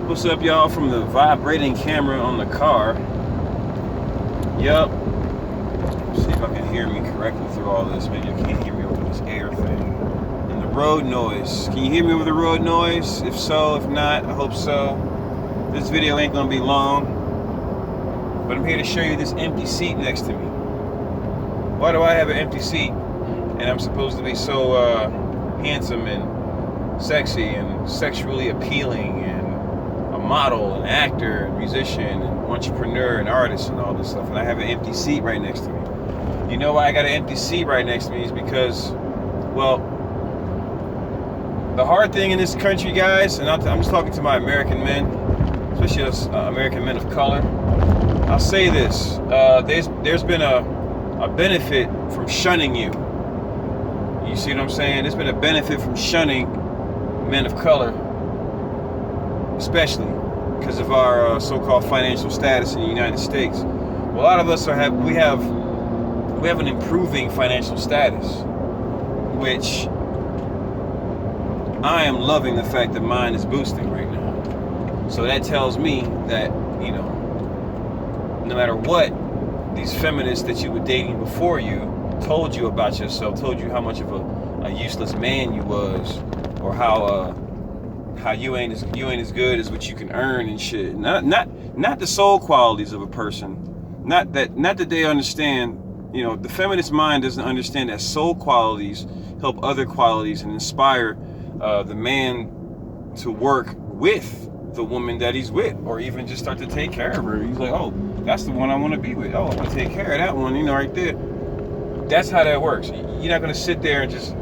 What's up, y'all, from the vibrating camera on the car? Yup. See if I can hear me correctly through all this. Maybe you can't hear me over this air thing. And the road noise. Can you hear me over the road noise? If so, if not, I hope so. This video ain't gonna be long, but I'm here to show you this empty seat next to me. Why do I have an empty seat? And I'm supposed to be so handsome and sexy and sexually appealing and a model, an actor, and musician, and entrepreneur, and artist, and all this stuff, and I have an empty seat right next to me. You know why I got an empty seat right next to me is because, well, the hard thing in this country, guys, and I'm just talking to my American men, especially us American men of color. I'll say this: there's been a benefit from shunning you. You see what I'm saying? There's been a benefit from shunning men of color, especially because of our so-called financial status in the United States. Well, a lot of us we have an improving financial status, which I am loving the fact that mine is boosting right now. So that tells me that, you know, no matter what these feminists that you were dating before you told you about yourself, told you how much of a useless man you was, or how you ain't as good as what you can earn and shit. Not the soul qualities of a person. Not that they understand. You know, the feminist mind doesn't understand that soul qualities help other qualities and inspire the man to work with the woman that he's with, or even just start to take care of her. He's like, oh, that's the one I want to be with. Oh, I'm gonna take care of that one, you know, right there. That's how that works. You're not gonna sit there and just,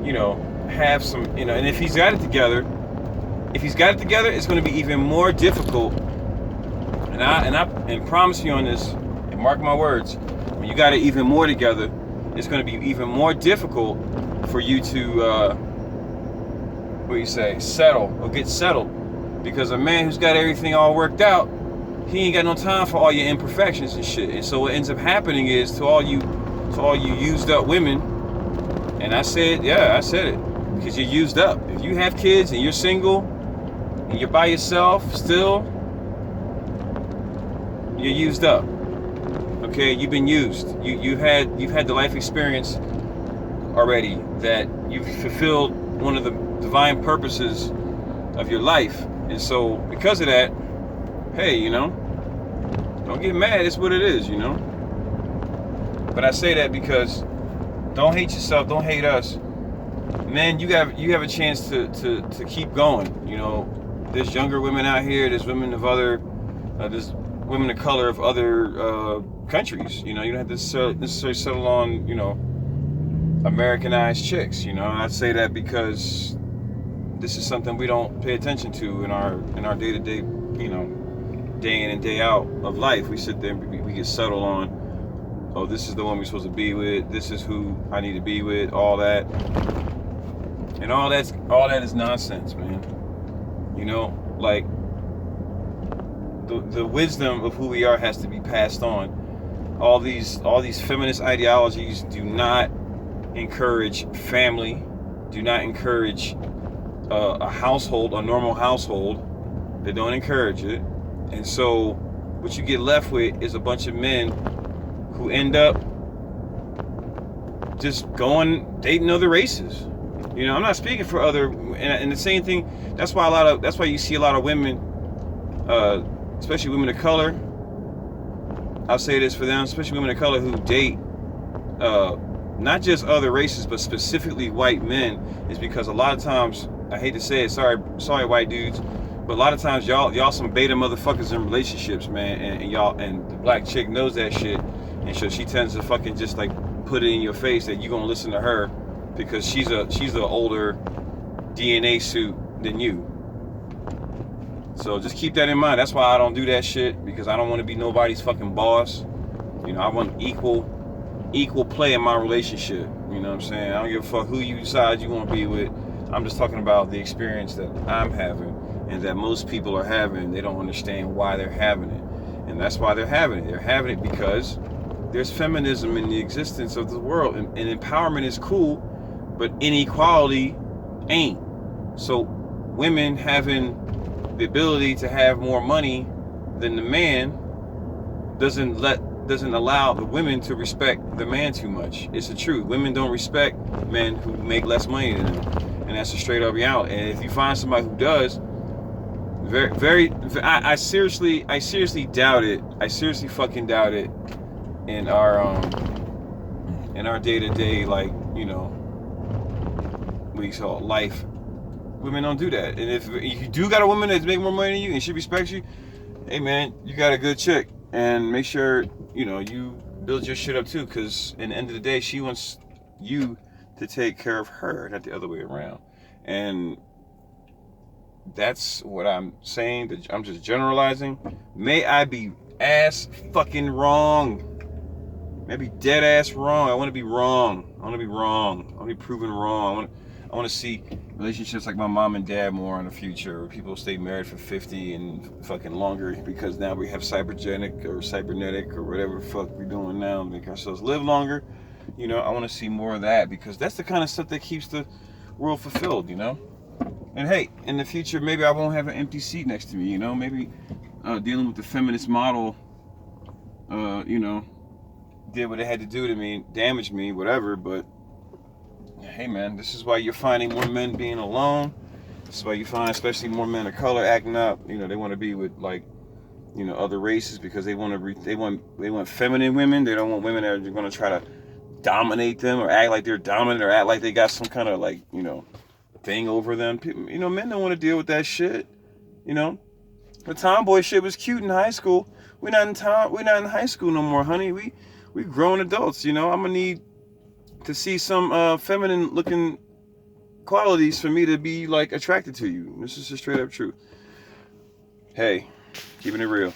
you know, have some, you know. And if he's got it together, it's gonna be even more difficult. And I promise you on this, and mark my words, when you got it even more together, it's gonna be even more difficult for you to, settle or get settled. Because a man who's got everything all worked out, he ain't got no time for all your imperfections and shit. And so what ends up happening is, to all you used up women, and I said it, because you're used up. If you have kids and you're single and you're by yourself still, you're used up. Okay, you've been used. You've had the life experience already, that you've fulfilled one of the divine purposes of your life. And so because of that, hey, you know, don't get mad. It's what it is, you know. But I say that because don't hate yourself, don't hate us. Man, you have a chance to keep going. You know, there's younger women out here, there's women of other there's women of color of other countries. You know, you don't have to necessarily settle on, you know, Americanized chicks. You know, I say that because this is something we don't pay attention to in our day-to-day, you know, day in and day out of life. We sit there and we get settled on, oh, this is the one we're supposed to be with, this is who I need to be with, all that. And all that is nonsense, man. You know, like the wisdom of who we are has to be passed on. All these feminist ideologies do not encourage family, do not encourage a household, a normal household. They don't encourage it. And so what you get left with is a bunch of men who end up just dating other races. You know, I'm not speaking for other, and the same thing, that's why you see a lot of women, especially women of color, I'll say this for them, especially women of color who date not just other races, but specifically white men, is because a lot of times, I hate to say it, sorry white dudes, but a lot of times y'all some beta motherfuckers in relationships, man, and the black chick knows that shit, and so she tends to fucking just like put it in your face that you gonna listen to her because she's the older DNA suit than you. So just keep that in mind. That's why I don't do that shit, because I don't want to be nobody's fucking boss. You know, I want equal play in my relationship. You know what I'm saying? I don't give a fuck who you decide you want to be with. I'm just talking about the experience that I'm having and that most people are having. They don't understand why they're having it. And that's why they're having it. They're having it because there's feminism in the existence of the world. And empowerment is cool, but inequality ain't. So women having the ability to have more money than the man doesn't allow the women to respect the man too much. It's the truth. Women don't respect men who make less money than them, and that's a straight up reality. And if you find somebody who does, I seriously doubt it. I seriously fucking doubt it in our day to day, like, you know, what do you call it, life. Women don't do that. And if you do got a woman that's making more money than you and she respects you, hey man, you got a good chick. And make sure, you know, you build your shit up too, because in the end of the day, she wants you to take care of her, not the other way around. And that's what I'm saying. I'm just generalizing. May I be ass fucking wrong. Maybe dead ass wrong. I want to be wrong. I want to be proven wrong. I want to see relationships like my mom and dad more in the future, where people stay married for 50 and fucking longer, because now we have cybernetic or whatever the fuck we're doing now to make ourselves live longer. You know, I want to see more of that, because that's the kind of stuff that keeps the world fulfilled, you know? And hey, in the future, maybe I won't have an empty seat next to me, you know? Maybe dealing with the feminist model, you know, did what it had to do to me, damaged me, whatever, but hey man, this is why you're finding more men being alone. This is why you find especially more men of color acting up. You know, they want to be with, like, you know, other races, because they want feminine women. They don't want women that are going to try to dominate them or act like they're dominant or act like they got some kind of, like, you know, thing over them. People, you know, men don't want to deal with that shit. You know, the tomboy shit was cute in high school. We're not in high school no more, honey. We grown adults. You know, I'm gonna need to see some feminine looking qualities for me to be, like, attracted to you. This is the straight up truth. Hey, keeping it real.